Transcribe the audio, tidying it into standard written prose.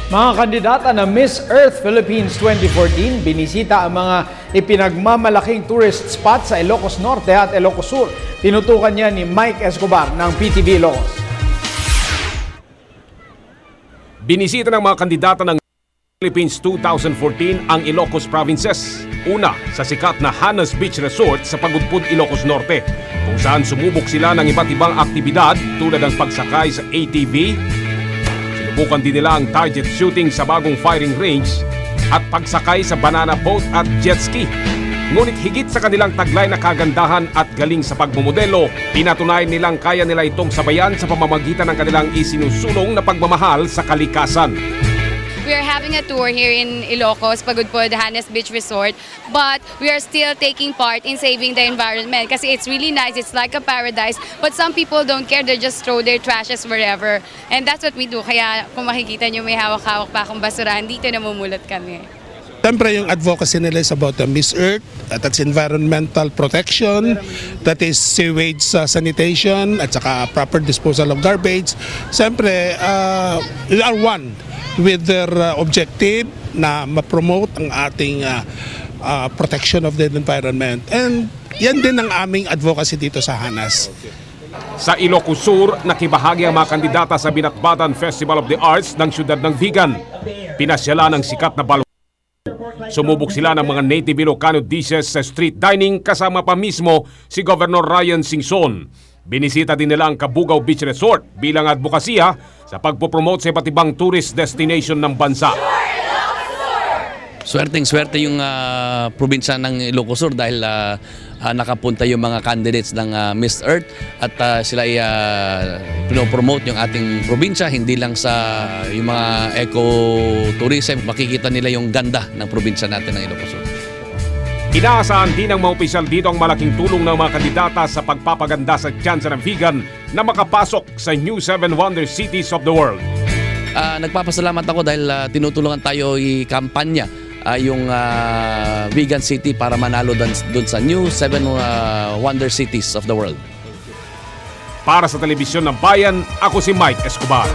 Mga kandidata na Miss Earth Philippines 2014, binisita ang mga ipinagmamalaking tourist spot sa Ilocos Norte at Ilocos Sur. Tinutukan niya ni Mike Escobar ng PTV Ilocos. Binisita ng mga kandidata ng Philippines 2014 ang Ilocos Provinces. Una, sa sikat na Hanas Beach Resort sa Pagudpud, Ilocos Norte, kung saan sumubok sila ng iba't ibang aktibidad tulad ng pagsakay sa ATV. Sinubukan din nila ang target shooting sa bagong firing range at pagsakay sa banana boat at jet ski. Ngunit higit sa kanilang taglay na kagandahan at galing sa pagmumodelo, pinatunayan nilang kaya nila itong sabayan sa pamamagitan ng kanilang isinusulong na pagmamahal sa kalikasan. We are having a tour here in Ilocos, Pagudpud, Hanas Beach Resort, but we are still taking part in saving the environment kasi it's really nice, it's like a paradise, but some people don't care, they just throw their trashes wherever. And that's what we do, kaya kung makikita nyo may hawak-hawak pa akong basurahan, dito namumulot kami. Siyempre yung advocacy nila is about the Miss Earth, that's environmental protection, that is sewage sanitation, at saka proper disposal of garbage. Siyempre, we are one with their objective na ma-promote ang ating protection of the environment. And yan din ang aming advocacy dito sa Hanas. Sa Ilocos Sur, nakibahagi ang mga kandidata sa Binatbatan Festival of the Arts ng siyudad ng Vigan. Pinasyala ng sikat na balon. Sumubok sila ng mga native Ilocano dishes sa street dining kasama pa mismo si Governor Ryan Singson. Binisita din nila ang Cabugao Beach Resort bilang advokasya sa pagpopromote sa iba't ibang tourist destination ng bansa. Swerteng-swerte yung probinsya ng Ilocos Sur dahil nakapunta yung mga candidates ng Miss Earth at sila ay pinopromote yung ating probinsya, hindi lang sa yung mga eco-tourism, makikita nila yung ganda ng probinsya natin ng Ilocos Sur. Inaasahan din ng mga opisyal dito ang malaking tulong ng mga kandidata sa pagpapaganda sa tsansa ng Vigan na makapasok sa New 7 Wonder Cities of the World. Nagpapasalamat ako dahil tinutulungan tayo i-kampanya yung Vigan City para manalo dun sa New 7 Wonder Cities of the World. Para sa Telebisyon ng Bayan, ako si Mike Escobar.